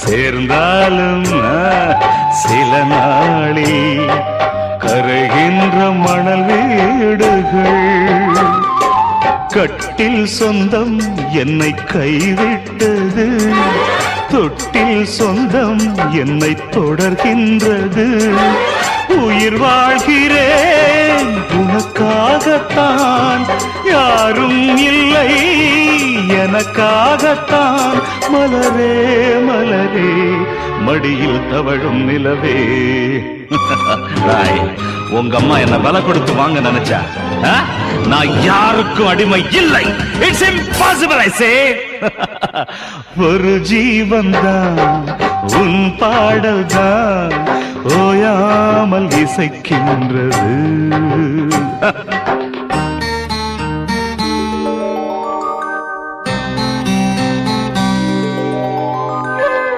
சேர்ந்தாலும் சில நாளில் கரைகின்ற மணல் வீடுகள். கட்டில் சொந்தம் என்னை கைவிட்டது, தொட்டில் சொந்தம் என்னை தொடர்கின்றது. உயிர் வாழ்கிறேன் உனக்காகத்தான், யாரும் இல்லை எனக்காகத்தான். மலரே மலரே மடியில் தவழும் நிலவே. உங்க அம்மா என்ன விலை கொடுத்து வாங்க நினைச்சா, நான் யாருக்கும் அடிமை இல்லை. இட்ஸ் இம்பாசிபிள் ஐ சே. ஒரு ஜீவன் தான் உன் பாடல் தான் ஓயாமல் இசைக்கின்றது.